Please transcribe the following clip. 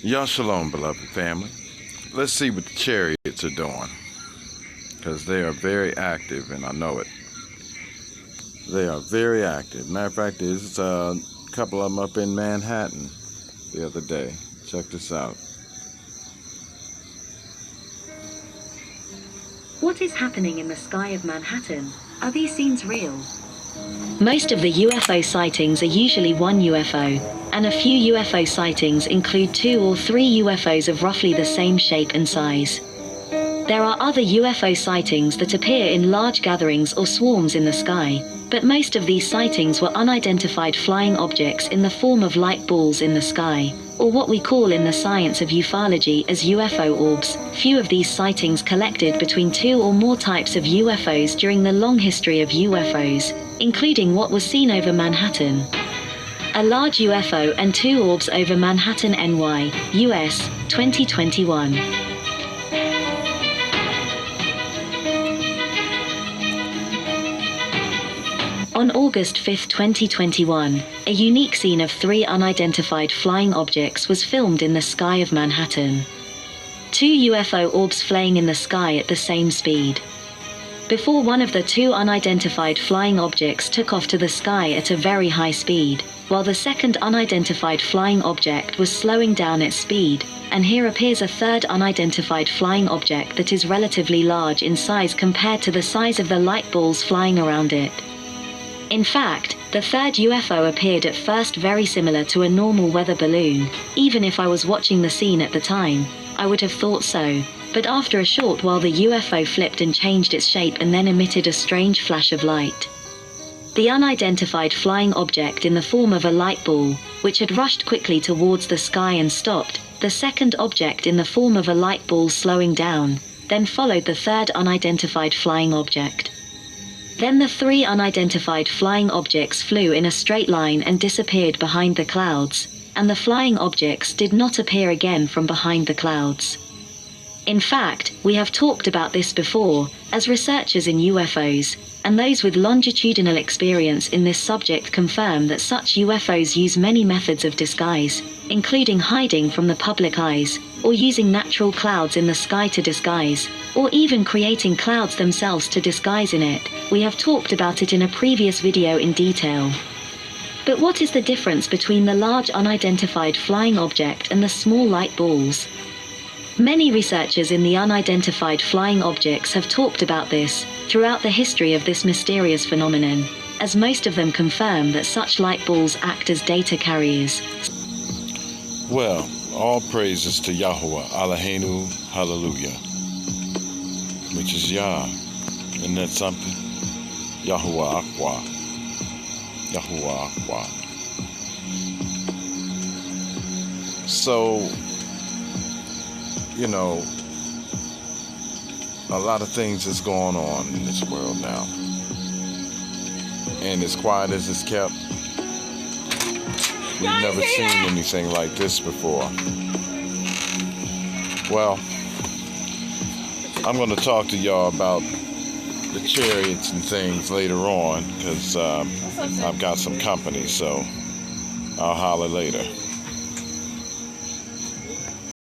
Yah Shalom, beloved family. Let's see what the Chariots are doing, because they are very active, and I know it. They are very active. Matter of fact, there's a couple of them up in Manhattan the other day. Check this out. What is happening in the sky of Manhattan? Are these scenes real? Most of the UFO sightings are usually one UFO, and a few UFO sightings include 2 or 3 UFOs of roughly the same shape and size. There are other UFO sightings that appear in large gatherings or swarms in the sky, but most of these sightings were unidentified flying objects in the form of light balls in the sky, or what we call in the science of ufology as UFO orbs. Few of these sightings collected between 2 or more types of UFOs during the long history of UFOs, including what was seen over Manhattan. A large UFO and 2 orbs over Manhattan, NY, US, 2021. On August 5, 2021, a unique scene of 3 unidentified flying objects was filmed in the sky of Manhattan. 2 UFO orbs flying in the sky at the same speed. Before one of the 2 unidentified flying objects took off to the sky at a very high speed, while the second unidentified flying object was slowing down its speed, and here appears a third unidentified flying object that is relatively large in size compared to the size of the light balls flying around it. In fact, the third UFO appeared at first very similar to a normal weather balloon. Even if I was watching the scene at the time, I would have thought so, but after a short while the UFO flipped and changed its shape and then emitted a strange flash of light. The unidentified flying object in the form of a light ball, which had rushed quickly towards the sky and stopped, the second object in the form of a light ball slowing down, then followed the third unidentified flying object. Then the 3 unidentified flying objects flew in a straight line and disappeared behind the clouds, and the flying objects did not appear again from behind the clouds. In fact, we have talked about this before, as researchers in UFOs, and those with longitudinal experience in this subject confirm that such UFOs use many methods of disguise, including hiding from the public eyes, or using natural clouds in the sky to disguise, or even creating clouds themselves to disguise in it. We have talked about it in a previous video in detail. But what is the difference between the large unidentified flying object and the small light balls? Many researchers in the unidentified flying objects have talked about this throughout the history of this mysterious phenomenon, as most of them confirm that such light balls act as data carriers. Well, all praises to Yahweh, Eloheinu, hallelujah, which is Yah. Isn't that something? Yahuwah Akwa. Yahuwah Akwa. So, you know, a lot of things is going on in this world now. And as quiet as it's kept, we've never seen anything like this before. Well, I'm going to talk to y'all about the chariots and things later on, because I've got some company, so I'll holler later.